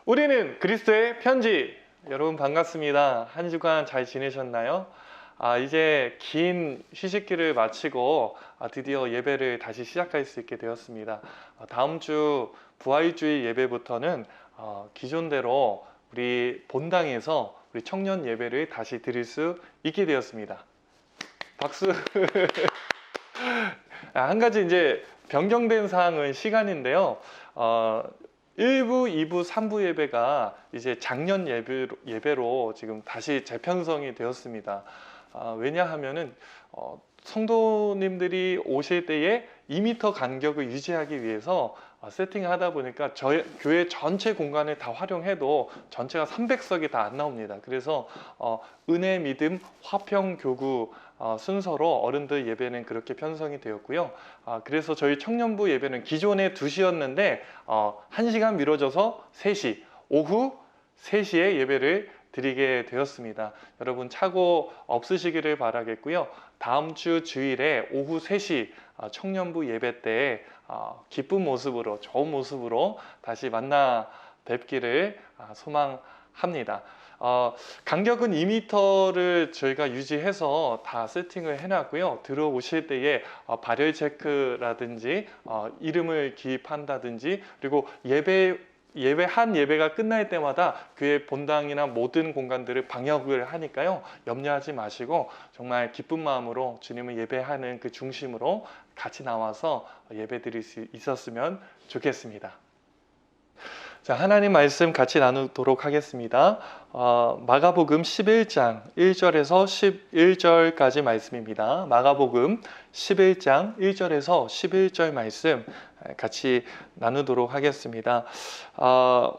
우리는 그리스도의 편지. 여러분 반갑습니다. 한 주간 잘 지내셨나요? 이제 긴 휴식기를 마치고 드디어 예배를 다시 시작할 수 있게 되었습니다. 다음 주 부활주일 예배부터는 기존대로 우리 본당에서 우리 청년 예배를 다시 드릴 수 있게 되었습니다. 박수. 한 가지 이제 변경된 사항은 시간인데요. 1부, 2부, 3부 예배가 이제 작년 예배로 지금 다시 재편성이 되었습니다. 왜냐하면은 성도님들이 오실 때에 2m 간격을 유지하기 위해서 세팅을 하다 보니까 저희 교회 전체 공간을 다 활용해도 전체가 300석이 다 안 나옵니다. 그래서 은혜, 믿음, 화평, 교구 순서로 어른들 예배는 그렇게 편성이 되었고요. 그래서 저희 청년부 예배는 기존에 2시였는데 1시간 미뤄져서 3시, 오후 3시에 예배를 드리게 되었습니다. 여러분 착오 없으시기를 바라겠고요. 다음 주 주일에 오후 3시 청년부 예배 때 기쁜 모습으로, 좋은 모습으로 다시 만나 뵙기를 소망합니다. 간격은 2m를 저희가 유지해서 다 세팅을 해놨고요. 들어오실 때에 발열 체크라든지 이름을 기입한다든지, 그리고 예배가 끝날 때마다 교회 본당이나 모든 공간들을 방역을 하니까요. 염려하지 마시고 정말 기쁜 마음으로 주님을 예배하는 그 중심으로 같이 나와서 예배 드릴 수 있었으면 좋겠습니다. 자, 하나님 말씀 같이 나누도록 하겠습니다. 마가복음 11장 1절에서 11절까지 말씀입니다. 마가복음 11장 1절에서 11절 말씀 같이 나누도록 하겠습니다.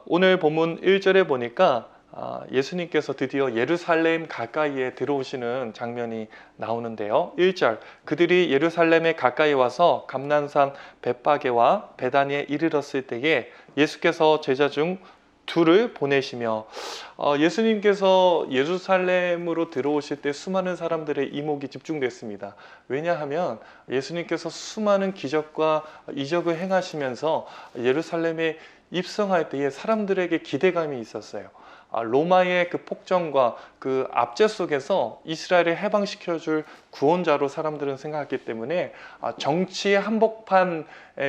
오늘 본문 1절에 보니까 예수님께서 드디어 예루살렘 가까이에 들어오시는 장면이 나오는데요. 1절, 그들이 예루살렘에 가까이 와서 감난산 벳바게와 베다니에 이르렀을 때에 예수께서 제자 중 둘을 보내시며, 예수님께서 예루살렘으로 들어오실 때 수많은 사람들의 이목이 집중됐습니다. 왜냐하면 예수님께서 수많은 기적과 이적을 행하시면서 예루살렘에 입성할 때에 사람들에게 기대감이 있었어요. 로마의 그 폭정과 그 압제 속에서 이스라엘을 해방시켜줄 구원자로 사람들은 생각했기 때문에 정치의 한복판,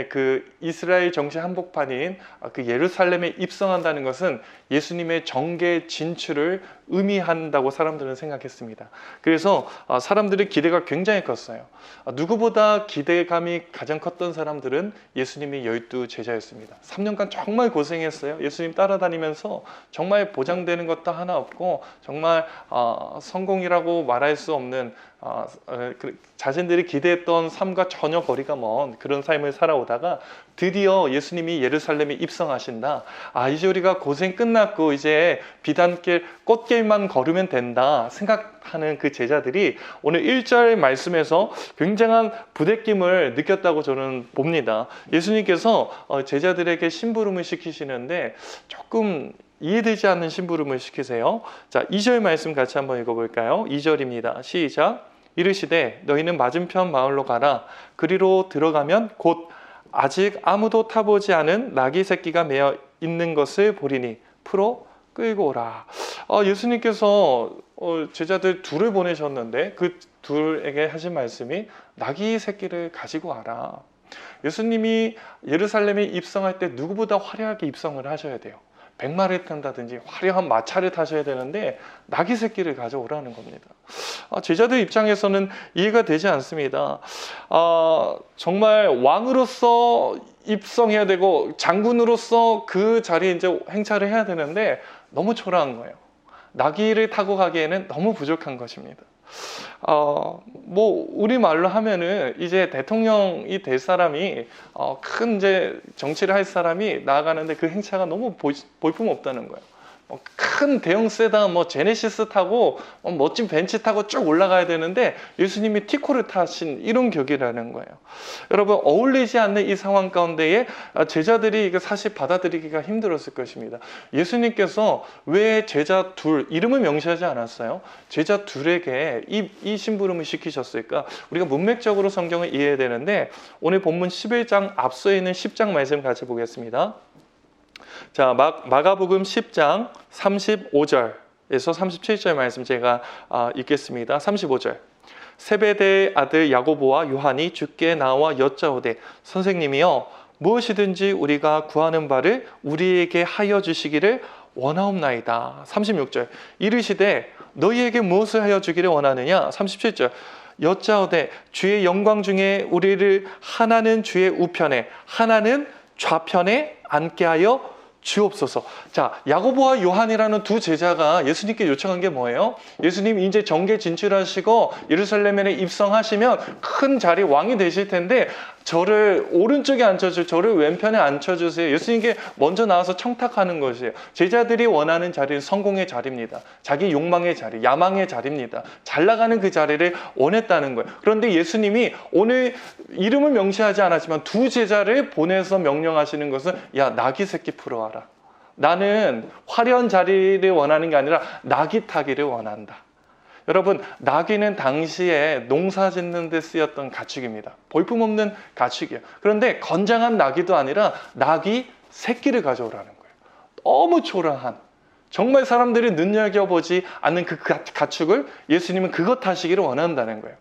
그 이스라엘 정치 한복판인 그 예루살렘에 입성한다는 것은 예수님의 정계 진출을 의미한다고 사람들은 생각했습니다. 그래서 사람들의 기대가 굉장히 컸어요. 누구보다 기대감이 가장 컸던 사람들은 예수님의 12 제자였습니다. 3년간 정말 고생했어요. 예수님 따라다니면서 정말 보장되는 것도 하나 없고 정말 성공이라고 말할 수 없는 자신들이 기대했던 삶과 전혀 거리가 먼 그런 삶을 살아오다가 드디어 예수님이 예루살렘에 입성하신다. 이제 우리가 고생 끝났고 이제 비단길 꽃길만 걸으면 된다 생각하는 그 제자들이 오늘 1절 말씀에서 굉장한 부대낌을 느꼈다고 저는 봅니다. 예수님께서 제자들에게 심부름을 시키시는데 조금 이해되지 않는 심부름을 시키세요. 자, 2절 말씀 같이 한번 읽어볼까요? 2절입니다. 시작. 이르시되 너희는 맞은편 마을로 가라. 그리로 들어가면 곧 아직 아무도 타보지 않은 나귀 새끼가 매어 있는 것을 보리니 풀어 끌고 오라. 예수님께서 제자들 둘을 보내셨는데 그 둘에게 하신 말씀이 나귀 새끼를 가지고 와라. 예수님이 예루살렘에 입성할 때 누구보다 화려하게 입성을 하셔야 돼요. 백마를 탄다든지 화려한 마차를 타셔야 되는데 나귀 새끼를 가져오라는 겁니다. 제자들 입장에서는 이해가 되지 않습니다. 정말 왕으로서 입성해야 되고 장군으로서 그 자리에 이제 행차를 해야 되는데 너무 초라한 거예요. 나귀를 타고 가기에는 너무 부족한 것입니다. 우리말로 하면은 이제 대통령이 될 사람이 큰 이제 정치를 할 사람이 나아가는데 그 행차가 너무 볼품없다는 거예요. 큰 대형 세단 제네시스 타고 멋진 벤츠 타고 쭉 올라가야 되는데 예수님이 티코를 타신 이런 격이라는 거예요. 여러분, 어울리지 않는 이 상황 가운데에 제자들이 이거 사실 받아들이기가 힘들었을 것입니다. 예수님께서 왜 제자 둘, 이름을 명시하지 않았어요? 제자 둘에게 이 심부름을 시키셨을까? 우리가 문맥적으로 성경을 이해해야 되는데 오늘 본문 11장 앞서 있는 10장 말씀 같이 보겠습니다. 자, 마가복음 10장 35절에서 37절 말씀 제가 읽겠습니다. 35절. 세베대의 아들 야고보와 요한이 주께 나와 여짜오되 선생님이여 무엇이든지 우리가 구하는 바를 우리에게 하여 주시기를 원하옵나이다. 36절. 이르시되 너희에게 무엇을 하여 주기를 원하느냐? 37절. 여짜오되 주의 영광 중에 우리를 하나는 주의 우편에 하나는 좌편에 앉게 하여 주옵소서. 자, 야고보와 요한이라는 두 제자가 예수님께 요청한 게 뭐예요? 예수님 이제 정계 진출하시고 예루살렘에 입성하시면 큰 자리 왕이 되실 텐데 저를 오른쪽에 앉혀주세요. 저를 왼편에 앉혀주세요. 예수님께 먼저 나와서 청탁하는 것이에요. 제자들이 원하는 자리는 성공의 자리입니다. 자기 욕망의 자리, 야망의 자리입니다. 잘 나가는 그 자리를 원했다는 거예요. 그런데 예수님이 오늘 이름을 명시하지 않았지만 두 제자를 보내서 명령하시는 것은 야, 나귀 새끼 풀어와라. 나는 화려한 자리를 원하는 게 아니라 나귀 타기를 원한다. 여러분, 나귀는 당시에 농사 짓는 데 쓰였던 가축입니다. 볼품없는 가축이에요. 그런데 건장한 나귀도 아니라 나귀 새끼를 가져오라는 거예요. 너무 초라한, 정말 사람들이 눈여겨보지 않는 그 가축을 예수님은 그것 하시기를 원한다는 거예요.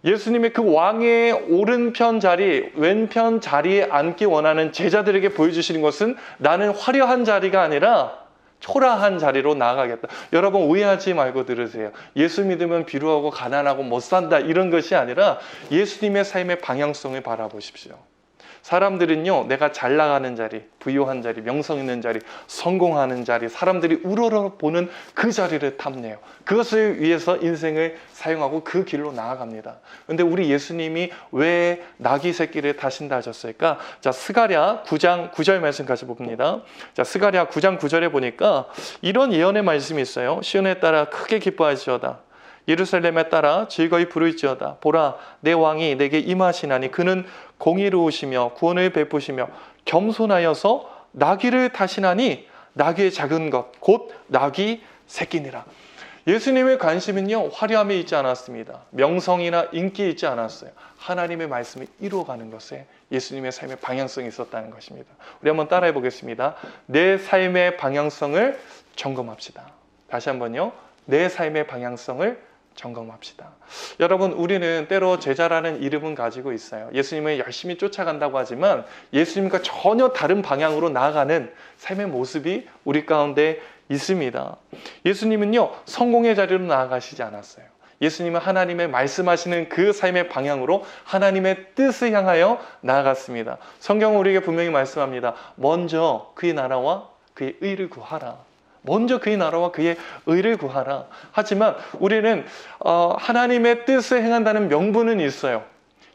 예수님의 그 왕의 오른편 자리, 왼편 자리에 앉기 원하는 제자들에게 보여주시는 것은 나는 화려한 자리가 아니라 초라한 자리로 나아가겠다. 여러분 오해하지 말고 들으세요. 예수 믿으면 비루하고 가난하고 못 산다 이런 것이 아니라 예수님의 삶의 방향성을 바라보십시오. 사람들은요, 내가 잘 나가는 자리, 부유한 자리, 명성 있는 자리, 성공하는 자리, 사람들이 우러러 보는 그 자리를 탐내요. 그것을 위해서 인생을 사용하고 그 길로 나아갑니다. 그런데 우리 예수님이 왜 나귀 새끼를 타신다 하셨을까? 자, 스가랴 9장 9절 말씀 같이 봅니다. 자, 스가랴 9장 9절에 보니까 이런 예언의 말씀이 있어요. 시온에 따라 크게 기뻐하시오다. 예루살렘에 따라 즐거이 부를지어다. 보라, 내 왕이 내게 임하시나니 그는 공의로우시며 구원을 베푸시며 겸손하여서 나귀를 타시나니 나귀의 작은 것 곧 나귀 새끼니라. 예수님의 관심은요, 화려함에 있지 않았습니다. 명성이나 인기에 있지 않았어요. 하나님의 말씀을 이루어가는 것에 예수님의 삶의 방향성이 있었다는 것입니다. 우리 한번 따라해 보겠습니다. 내 삶의 방향성을 점검합시다. 다시 한번요. 내 삶의 방향성을 점검합시다. 여러분, 우리는 때로 제자라는 이름은 가지고 있어요. 예수님을 열심히 쫓아간다고 하지만 예수님과 전혀 다른 방향으로 나아가는 삶의 모습이 우리 가운데 있습니다. 예수님은요, 성공의 자리로 나아가시지 않았어요. 예수님은 하나님의 말씀하시는 그 삶의 방향으로 하나님의 뜻을 향하여 나아갔습니다. 성경은 우리에게 분명히 말씀합니다. 먼저 그의 나라와 그의 의를 구하라. 먼저 그의 나라와 그의 의를 구하라. 하지만 우리는 하나님의 뜻을 행한다는 명분은 있어요.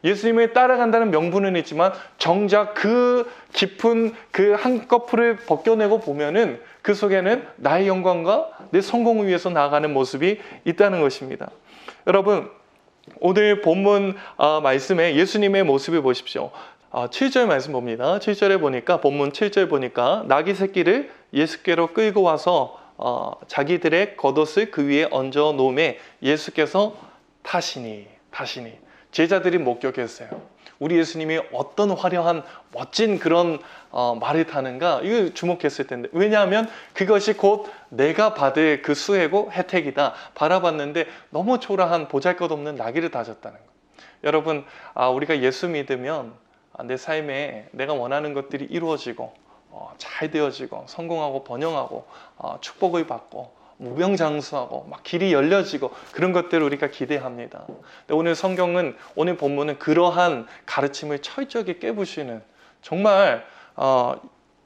예수님을 따라간다는 명분은 있지만 정작 그 깊은 그 한꺼풀을 벗겨내고 보면은 그 속에는 나의 영광과 내 성공을 위해서 나아가는 모습이 있다는 것입니다. 여러분, 오늘 본문 말씀에 예수님의 모습을 보십시오. 7절 말씀 봅니다. 7절에 보니까, 본문 7절 보니까 나귀 새끼를 예수께로 끌고 와서 자기들의 겉옷을 그 위에 얹어 놓음에 예수께서 타시니 제자들이 목격했어요. 우리 예수님이 어떤 화려한 멋진 그런 말을 타는가, 이거 주목했을 텐데, 왜냐하면 그것이 곧 내가 받을 그 수혜고 혜택이다 바라봤는데 너무 초라한 보잘것없는 나귀를 타셨다는 거예요. 여러분, 우리가 예수 믿으면 내 삶에 내가 원하는 것들이 이루어지고 잘 되어지고 성공하고 번영하고 축복을 받고 무병장수하고 막 길이 열려지고 그런 것들을 우리가 기대합니다. 근데 오늘 성경은, 오늘 본문은 그러한 가르침을 철저하게 깨부시는, 정말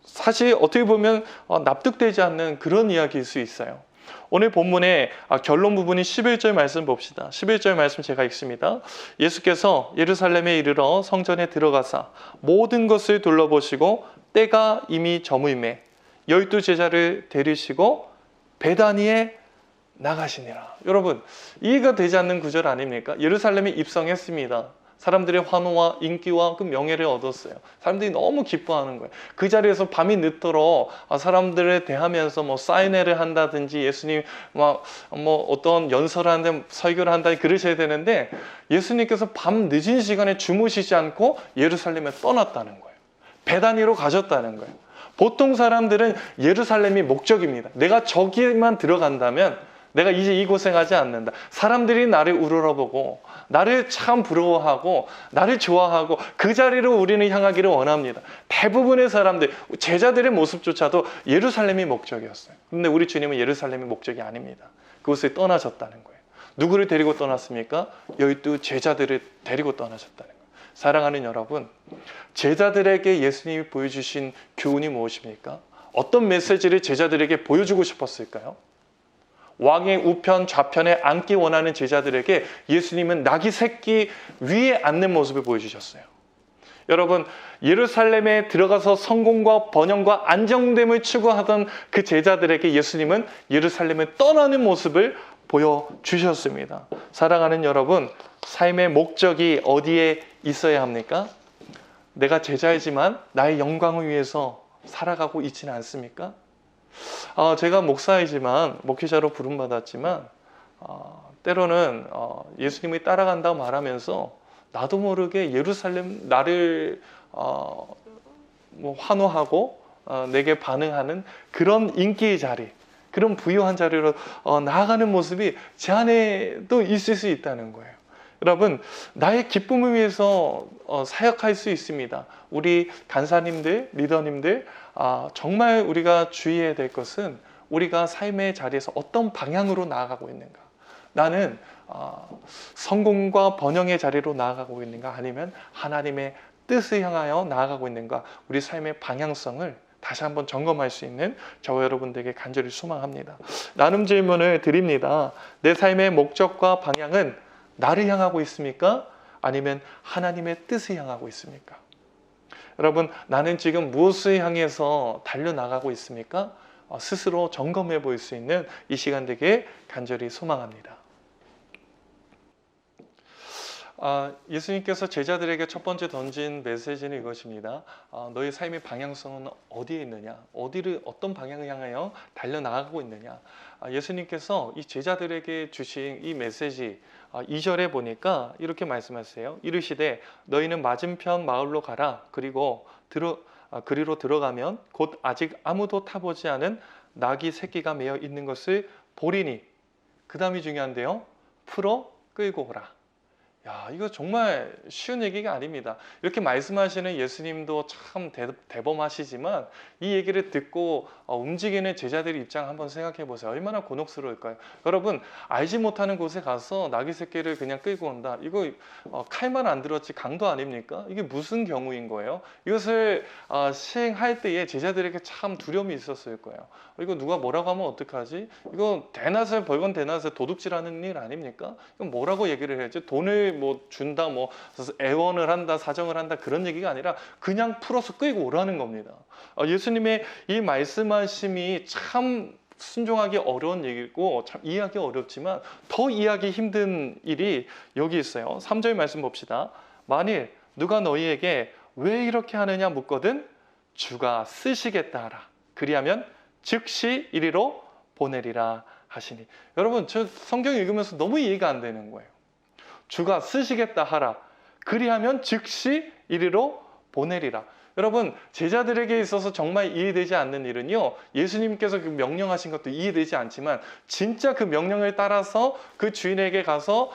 사실 어떻게 보면 납득되지 않는 그런 이야기일 수 있어요. 오늘 본문의 결론 부분이 11절 말씀 봅시다. 11절 말씀 제가 읽습니다. 예수께서 예루살렘에 이르러 성전에 들어가사 모든 것을 둘러보시고 때가 이미 저물매 12 제자를 데리시고 베다니에 나가시니라. 여러분, 이해가 되지 않는 구절 아닙니까? 예루살렘에 입성했습니다. 사람들의 환호와 인기와 그 명예를 얻었어요. 사람들이 너무 기뻐하는 거예요. 그 자리에서 밤이 늦도록 사람들을 대하면서 뭐 사인회를 한다든지 예수님 뭐 어떤 연설을 하는데 설교를 한다 그러셔야 되는데, 예수님께서 밤 늦은 시간에 주무시지 않고 예루살렘에 떠났다는 거예요. 베다니로 가셨다는 거예요. 보통 사람들은 예루살렘이 목적입니다. 내가 저기만 들어간다면 내가 이제 이곳에 가지 않는다. 사람들이 나를 우러러보고 나를 참 부러워하고 나를 좋아하고 그 자리로 우리는 향하기를 원합니다. 대부분의 사람들, 제자들의 모습조차도 예루살렘이 목적이었어요. 그런데 우리 주님은 예루살렘이 목적이 아닙니다. 그곳에 떠나셨다는 거예요. 누구를 데리고 떠났습니까? 12 제자들을 데리고 떠나셨다는 거예요. 사랑하는 여러분, 제자들에게 예수님이 보여주신 교훈이 무엇입니까? 어떤 메시지를 제자들에게 보여주고 싶었을까요? 왕의 우편 좌편에 앉기 원하는 제자들에게 예수님은 낙이 새끼 위에 앉는 모습을 보여주셨어요. 여러분, 예루살렘에 들어가서 성공과 번영과 안정됨을 추구하던 그 제자들에게 예수님은 예루살렘을 떠나는 모습을 보여주셨습니다. 사랑하는 여러분, 삶의 목적이 어디에 있어야 합니까? 내가 제자이지만 나의 영광을 위해서 살아가고 있지는 않습니까? 제가 목사이지만, 목회자로 부름받았지만 때로는 예수님이 따라간다고 말하면서 나도 모르게 예루살렘 나를 환호하고 내게 반응하는 그런 인기의 자리, 그런 부유한 자리로 나아가는 모습이 제 안에도 있을 수 있다는 거예요. 여러분, 나의 기쁨을 위해서 사역할 수 있습니다. 우리 간사님들, 리더님들, 정말 우리가 주의해야 될 것은 우리가 삶의 자리에서 어떤 방향으로 나아가고 있는가. 나는 성공과 번영의 자리로 나아가고 있는가, 아니면 하나님의 뜻을 향하여 나아가고 있는가. 우리 삶의 방향성을 다시 한번 점검할 수 있는 저와 여러분들에게 간절히 소망합니다. 나눔 질문을 드립니다. 내 삶의 목적과 방향은 나를 향하고 있습니까? 아니면 하나님의 뜻을 향하고 있습니까? 여러분, 나는 지금 무엇을 향해서 달려나가고 있습니까? 스스로 점검해 볼 수 있는 이 시간 되게 간절히 소망합니다. 예수님께서 제자들에게 첫 번째 던진 메시지는 이것입니다. 너희 삶의 방향성은 어디에 있느냐? 어떤 방향을 향하여 달려나가고 있느냐? 예수님께서 이 제자들에게 주신 이 메시지 2절에 보니까 이렇게 말씀하세요. 이르시되 너희는 맞은편 마을로 가라. 그리로 들어가면 곧 아직 아무도 타보지 않은 낙이 새끼가 매어 있는 것을 보리니. 그 다음이 중요한데요. 풀어 끌고 오라. 야, 이거 정말 쉬운 얘기가 아닙니다. 이렇게 말씀하시는 예수님도 참 대범하시지만 이 얘기를 듣고 움직이는 제자들의 입장 한번 생각해 보세요. 얼마나 곤혹스러울까요? 여러분, 알지 못하는 곳에 가서 나귀 새끼를 그냥 끌고 온다. 이거 칼만 안 들었지 강도 아닙니까? 이게 무슨 경우인 거예요? 이것을 시행할 때에 제자들에게 참 두려움이 있었을 거예요. 이거 누가 뭐라고 하면 어떡하지? 이거 대낮에 벌건 대낮에 도둑질하는 일 아닙니까? 이건 뭐라고 얘기를 해야지? 돈을 준다, 애원을 한다, 사정을 한다, 그런 얘기가 아니라 그냥 풀어서 끌고 오라는 겁니다. 예수님의 이 말씀하심이 참 순종하기 어려운 얘기고 참 이해하기 어렵지만 더 이해하기 힘든 일이 여기 있어요. 3절 말씀 봅시다. 만일 누가 너희에게 왜 이렇게 하느냐 묻거든 주가 쓰시겠다 하라. 그리하면 즉시 이리로 보내리라 하시니. 여러분, 저 성경 읽으면서 너무 이해가 안 되는 거예요. 주가 쓰시겠다 하라. 그리하면 즉시 이리로 보내리라. 여러분, 제자들에게 있어서 정말 이해되지 않는 일은요, 예수님께서 그 명령하신 것도 이해되지 않지만 진짜 그 명령을 따라서 그 주인에게 가서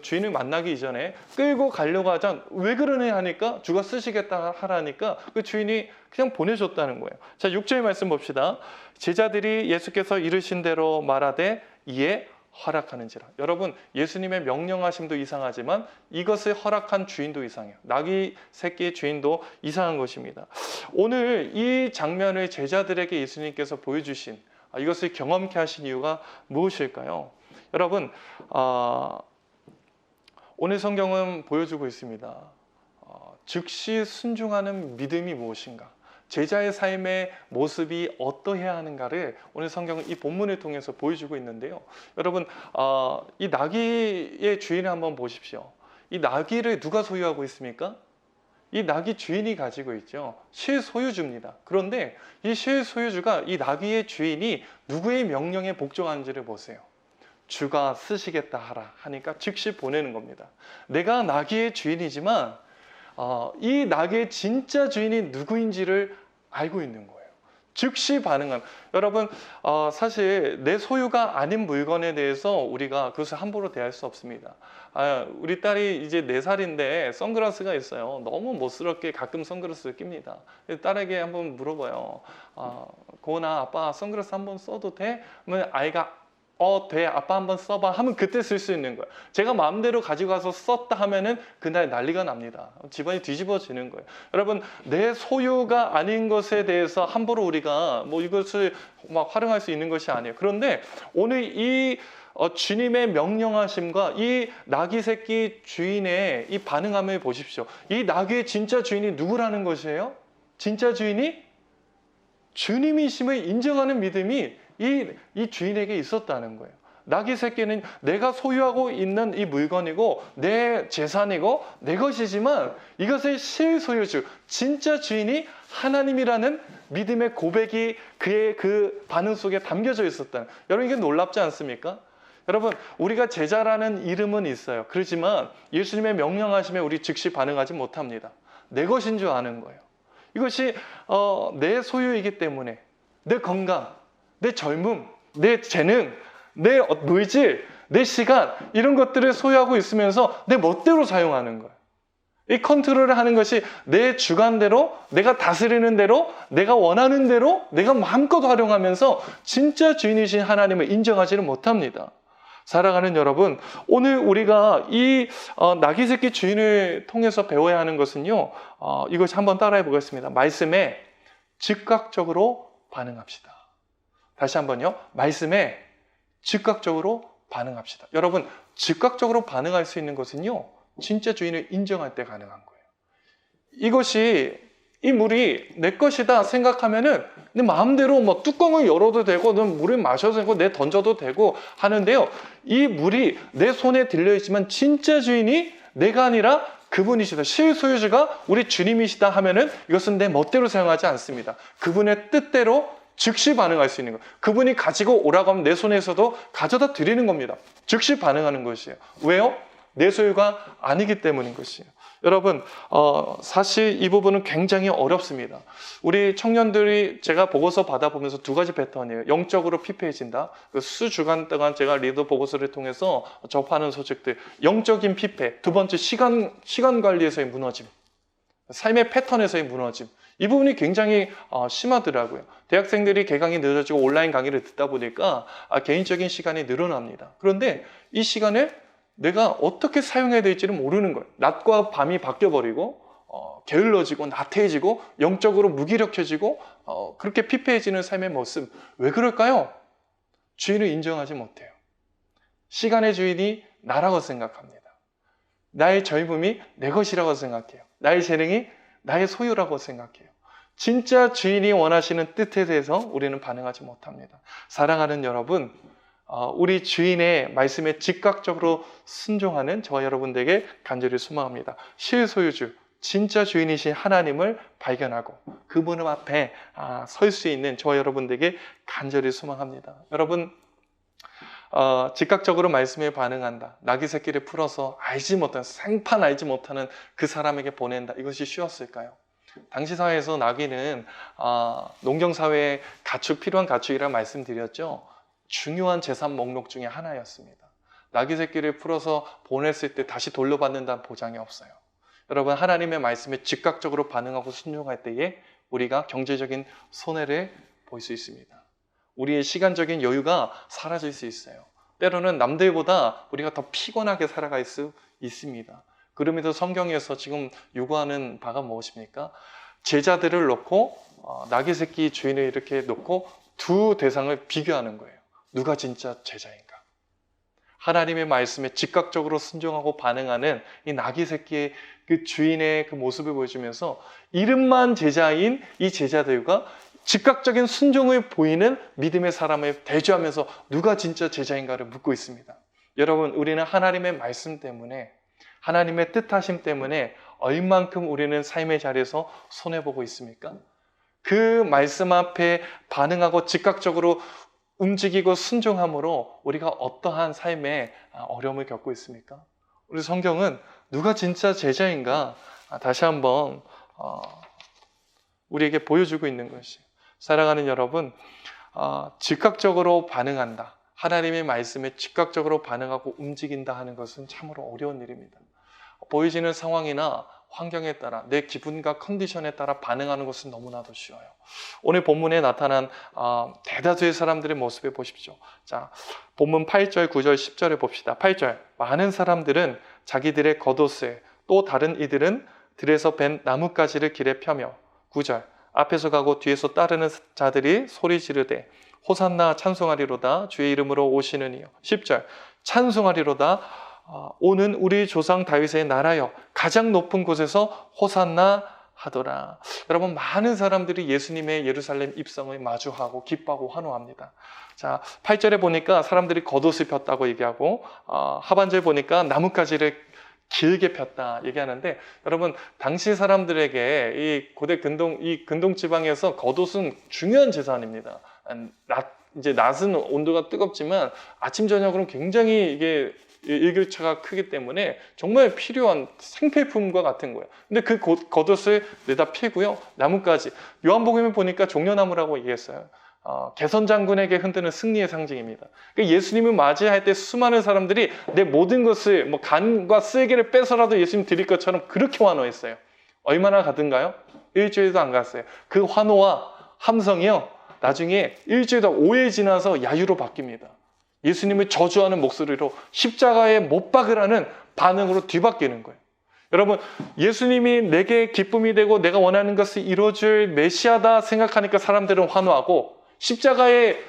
주인을 만나기 이전에 끌고 가려고 하자. 왜 그러냐 하니까 주가 쓰시겠다 하라니까 그 주인이 그냥 보내줬다는 거예요. 자, 6절 말씀 봅시다. 제자들이 예수께서 이르신 대로 말하되 이에 허락하는지라. 여러분, 예수님의 명령하심도 이상하지만 이것을 허락한 주인도 이상해요. 나귀 새끼의 주인도 이상한 것입니다. 오늘 이 장면을 제자들에게 예수님께서 보여주신 이것을 경험케 하신 이유가 무엇일까요? 여러분, 오늘 성경은 보여주고 있습니다. 즉시 순종하는 믿음이 무엇인가? 제자의 삶의 모습이 어떠해야 하는가를 오늘 성경은 이 본문을 통해서 보여주고 있는데요. 여러분, 이 나귀의 주인을 한번 보십시오. 이 나귀를 누가 소유하고 있습니까? 이 나귀 주인이 가지고 있죠. 실소유주입니다. 그런데 이 실소유주가 이 나귀의 주인이 누구의 명령에 복종하는지를 보세요. 주가 쓰시겠다 하라 하니까 즉시 보내는 겁니다. 내가 나귀의 주인이지만 이 나귀의 진짜 주인이 누구인지를 알고 있는 거예요. 즉시 반응하는. 여러분, 사실 내 소유가 아닌 물건에 대해서 우리가 그것을 함부로 대할 수 없습니다. 우리 딸이 이제 4살인데 선글라스가 있어요. 너무 멋스럽게 가끔 선글라스를 낍니다. 딸에게 한번 물어봐요. 고은아, 아빠 선글라스 한번 써도 돼? 그러면 아이가 돼. 아빠 한번 써봐. 하면 그때 쓸 수 있는 거예요. 제가 마음대로 가지고 가서 썼다 하면은 그날 난리가 납니다. 집안이 뒤집어지는 거예요. 여러분, 내 소유가 아닌 것에 대해서 함부로 우리가 뭐 이것을 막 활용할 수 있는 것이 아니에요. 그런데 오늘 이 주님의 명령하심과 이 나귀 새끼 주인의 이 반응함을 보십시오. 이 나귀의 진짜 주인이 누구라는 것이에요? 진짜 주인이 주님이심을 인정하는 믿음이 이 주인에게 있었다는 거예요. 나귀 새끼는 내가 소유하고 있는 이 물건이고 내 재산이고 내 것이지만 이것의 실소유주, 진짜 주인이 하나님이라는 믿음의 고백이 그의 그 반응 속에 담겨져 있었다는. 여러분, 이게 놀랍지 않습니까? 여러분, 우리가 제자라는 이름은 있어요. 그렇지만 예수님의 명령하심에 우리 즉시 반응하지 못합니다. 내 것인 줄 아는 거예요. 이것이 내 소유이기 때문에 내 건강, 내 젊음, 내 재능, 내 물질, 내 시간, 이런 것들을 소유하고 있으면서 내 멋대로 사용하는 거예요. 이 컨트롤을 하는 것이 내 주관대로, 내가 다스리는 대로, 내가 원하는 대로 내가 마음껏 활용하면서 진짜 주인이신 하나님을 인정하지는 못합니다. 살아가는 여러분, 오늘 우리가 이 나귀 새끼 주인을 통해서 배워야 하는 것은요, 이것이 한번 따라해 보겠습니다. 말씀에 즉각적으로 반응합시다. 다시 한번요. 말씀에 즉각적으로 반응합시다. 여러분, 즉각적으로 반응할 수 있는 것은요, 진짜 주인을 인정할 때 가능한 거예요. 이것이, 이 물이 내 것이다 생각하면은 내 마음대로 뭐 뚜껑을 열어도 되고, 넌 물을 마셔도 되고, 내 던져도 되고 하는데요. 이 물이 내 손에 들려있지만 진짜 주인이 내가 아니라 그분이시다. 실소유주가 우리 주님이시다 하면은 이것은 내 멋대로 사용하지 않습니다. 그분의 뜻대로 즉시 반응할 수 있는 거예요. 그분이 가지고 오라고 하면 내 손에서도 가져다 드리는 겁니다. 즉시 반응하는 것이에요. 왜요? 내 소유가 아니기 때문인 것이에요. 여러분, 사실 이 부분은 굉장히 어렵습니다. 우리 청년들이 제가 보고서 받아보면서 2가지 패턴이에요. 영적으로 피폐해진다. 수주간 동안 제가 리더 보고서를 통해서 접하는 소식들. 영적인 피폐. 2번째, 시간 관리에서의 무너짐. 삶의 패턴에서의 무너짐. 이 부분이 굉장히 심하더라고요. 대학생들이 개강이 늦어지고 온라인 강의를 듣다 보니까 개인적인 시간이 늘어납니다. 그런데 이 시간을 내가 어떻게 사용해야 될지를 모르는 거예요. 낮과 밤이 바뀌어버리고 게을러지고 나태해지고 영적으로 무기력해지고 그렇게 피폐해지는 삶의 모습. 왜 그럴까요? 주인을 인정하지 못해요. 시간의 주인이 나라고 생각합니다. 나의 젊음이 내 것이라고 생각해요. 나의 재능이 나의 소유라고 생각해요. 진짜 주인이 원하시는 뜻에 대해서 우리는 반응하지 못합니다. 사랑하는 여러분, 우리 주인의 말씀에 즉각적으로 순종하는 저와 여러분들에게 간절히 소망합니다. 실소유주, 진짜 주인이신 하나님을 발견하고 그분 앞에 설 수 있는 저와 여러분들에게 간절히 소망합니다. 여러분, 즉각적으로 말씀에 반응한다. 나귀 새끼를 풀어서 생판 알지 못하는 그 사람에게 보낸다. 이것이 쉬웠을까요? 당시 사회에서 나귀는 농경사회에 필요한 가축이라 말씀드렸죠. 중요한 재산 목록 중에 하나였습니다. 나귀 새끼를 풀어서 보냈을 때 다시 돌려받는다는 보장이 없어요. 여러분, 하나님의 말씀에 즉각적으로 반응하고 순종할 때에 우리가 경제적인 손해를 볼 수 있습니다. 우리의 시간적인 여유가 사라질 수 있어요. 때로는 남들보다 우리가 더 피곤하게 살아갈 수 있습니다. 그럼에도 성경에서 지금 요구하는 바가 무엇입니까? 제자들을 놓고 나귀 새끼 주인을 이렇게 놓고 2 대상을 비교하는 거예요. 누가 진짜 제자인가? 하나님의 말씀에 즉각적으로 순종하고 반응하는 이 나귀 새끼의 그 주인의 그 모습을 보여주면서 이름만 제자인 이 제자들과 즉각적인 순종을 보이는 믿음의 사람을 대조하면서 누가 진짜 제자인가를 묻고 있습니다. 여러분, 우리는 하나님의 말씀 때문에, 하나님의 뜻하심 때문에 얼만큼 우리는 삶의 자리에서 손해보고 있습니까? 그 말씀 앞에 반응하고 즉각적으로 움직이고 순종함으로 우리가 어떠한 삶의 어려움을 겪고 있습니까? 우리 성경은 누가 진짜 제자인가 다시 한번 우리에게 보여주고 있는 것이에요. 사랑하는 여러분, 즉각적으로 반응한다. 하나님의 말씀에 즉각적으로 반응하고 움직인다 하는 것은 참으로 어려운 일입니다. 보여지는 상황이나 환경에 따라 내 기분과 컨디션에 따라 반응하는 것은 너무나도 쉬워요. 오늘 본문에 나타난 대다수의 사람들의 모습을 보십시오. 자, 본문 8절, 9절, 10절을 봅시다. 8절, 많은 사람들은 자기들의 겉옷을, 또 다른 이들은 들에서 벤 나뭇가지를 길에 펴며, 9절, 앞에서 가고 뒤에서 따르는 자들이 소리 지르되 호산나 찬송하리로다 주의 이름으로 오시는 이여. 10절, 찬송하리로다 오는 우리 조상 다윗의 나라여 가장 높은 곳에서 호산나 하더라. 여러분, 많은 사람들이 예수님의 예루살렘 입성을 마주하고 기뻐하고 환호합니다. 자, 8절에 보니까 사람들이 겉옷을 폈다고 얘기하고 하반절 보니까 나뭇가지를 길게 폈다 얘기하는데, 여러분, 당시 사람들에게 이 고대 근동 지방에서 겉옷은 중요한 재산입니다. 낮은 온도가 뜨겁지만 아침 저녁으로는 굉장히 이게 일교차가 크기 때문에 정말 필요한 생필품과 같은 거예요. 근데 그 겉옷을 내다 피고요, 나뭇가지, 요한복음에 보니까 종려나무라고 얘기했어요. 개선 장군에게 흔드는 승리의 상징입니다. 그러니까 예수님을 맞이할 때 수많은 사람들이 내 모든 것을 간과 쓸개를 빼서라도 예수님 드릴 것처럼 그렇게 환호했어요. 얼마나 가든가요? 일주일도 안 갔어요. 그 환호와 함성이요, 나중에 일주일도 5일 지나서 야유로 바뀝니다. 예수님을 저주하는 목소리로 십자가에 못 박으라는 반응으로 뒤바뀌는 거예요. 여러분, 예수님이 내게 기쁨이 되고 내가 원하는 것을 이루어줄 메시아다 생각하니까 사람들은 환호하고, 십자가에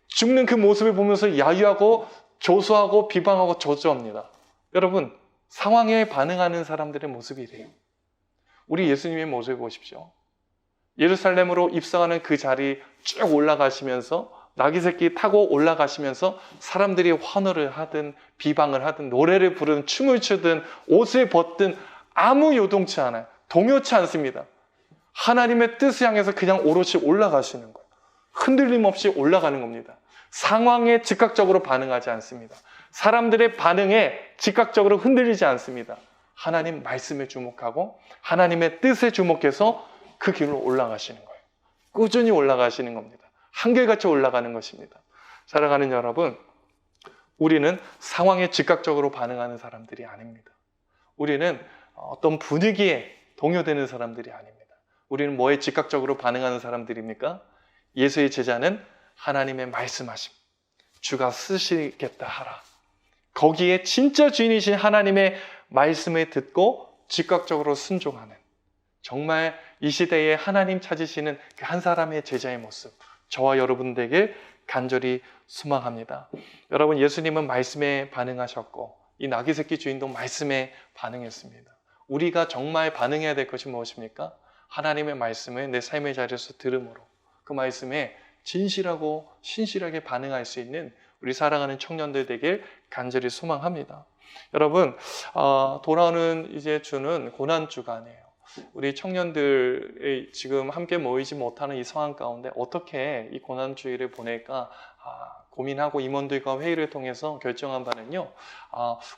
죽는 그 모습을 보면서 야유하고 조소하고 비방하고 저주합니다. 여러분, 상황에 반응하는 사람들의 모습이 이래요. 우리 예수님의 모습을 보십시오. 예루살렘으로 입성하는 그 자리 쭉 올라가시면서 나귀 새끼 타고 올라가시면서 사람들이 환호를 하든 비방을 하든 노래를 부르든 춤을 추든 옷을 벗든 아무 요동치 않아요. 동요치 않습니다. 하나님의 뜻을 향해서 그냥 오롯이 올라가시는 거예요. 흔들림 없이 올라가는 겁니다. 상황에 즉각적으로 반응하지 않습니다. 사람들의 반응에 즉각적으로 흔들리지 않습니다. 하나님 말씀에 주목하고 하나님의 뜻에 주목해서 그 길로 올라가시는 거예요. 꾸준히 올라가시는 겁니다. 한결같이 올라가는 것입니다. 사랑하는 여러분, 우리는 상황에 즉각적으로 반응하는 사람들이 아닙니다. 우리는 어떤 분위기에 동요되는 사람들이 아닙니다. 우리는 뭐에 즉각적으로 반응하는 사람들입니까? 예수의 제자는 하나님의 말씀하심, 주가 쓰시겠다 하라, 거기에 진짜 주인이신 하나님의 말씀을 듣고 즉각적으로 순종하는, 정말 이 시대에 하나님 찾으시는 그 한 사람의 제자의 모습, 저와 여러분들에게 간절히 소망합니다. 여러분, 예수님은 말씀에 반응하셨고 이 나귀 새끼 주인도 말씀에 반응했습니다. 우리가 정말 반응해야 될 것이 무엇입니까? 하나님의 말씀을 내 삶의 자리에서 들음으로 그 말씀에 진실하고 신실하게 반응할 수 있는 우리 사랑하는 청년들 되길 간절히 소망합니다. 여러분, 돌아오는 이제 주는 고난주간이에요. 우리 청년들이 지금 함께 모이지 못하는 이 상황 가운데 어떻게 이 고난주일을 보낼까 고민하고 임원들과 회의를 통해서 결정한 바는요,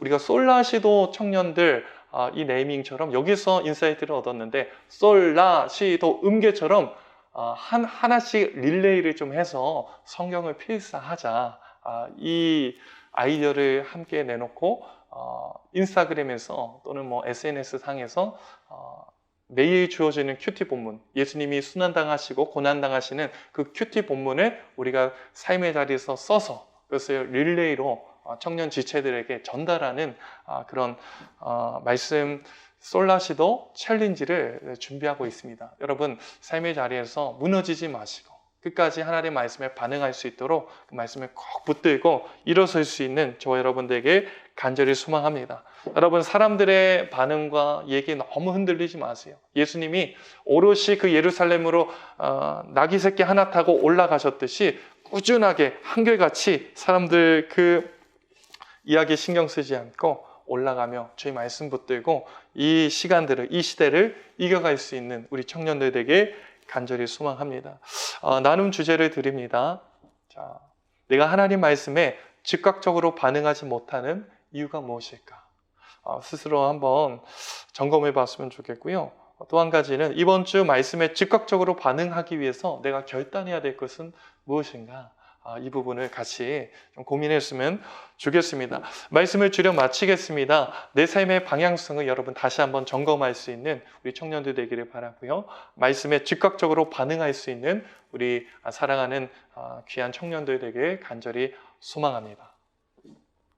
우리가 솔라시도 청년들 이 네이밍처럼 여기서 인사이트를 얻었는데, 솔라시도 음계처럼 하나씩 릴레이를 좀 해서 성경을 필사하자, 이 아이디어를 함께 내놓고 인스타그램에서 또는 SNS 상에서 매일 주어지는 큐티 본문, 예수님이 순환당하시고 고난당하시는 그 큐티 본문을 우리가 삶의 자리에서 써서 그것을 릴레이로 청년 지체들에게 전달하는 그런 말씀 솔라시도 챌린지를 준비하고 있습니다. 여러분, 삶의 자리에서 무너지지 마시고 끝까지 하나님의 말씀에 반응할 수 있도록 그 말씀에 꼭 붙들고 일어설 수 있는 저와 여러분들에게 간절히 소망합니다. 여러분, 사람들의 반응과 얘기에 너무 흔들리지 마세요. 예수님이 오롯이 그 예루살렘으로 나귀 새끼 하나 타고 올라가셨듯이 꾸준하게 한결같이 사람들 그 이야기에 신경 쓰지 않고 올라가며 저희 말씀 붙들고 이 시간들을, 이 시대를 이겨갈 수 있는 우리 청년들에게 간절히 소망합니다. 나눔 주제를 드립니다. 자, 내가 하나님 말씀에 즉각적으로 반응하지 못하는 이유가 무엇일까? 스스로 한번 점검해 봤으면 좋겠고요. 또 한 가지는 이번 주 말씀에 즉각적으로 반응하기 위해서 내가 결단해야 될 것은 무엇인가? 이 부분을 같이 좀 고민했으면 좋겠습니다. 말씀을 줄여 마치겠습니다. 내 삶의 방향성을 여러분 다시 한번 점검할 수 있는 우리 청년들 되기를 바라고요. 말씀에 즉각적으로 반응할 수 있는 우리 사랑하는 귀한 청년들 되길 간절히 소망합니다.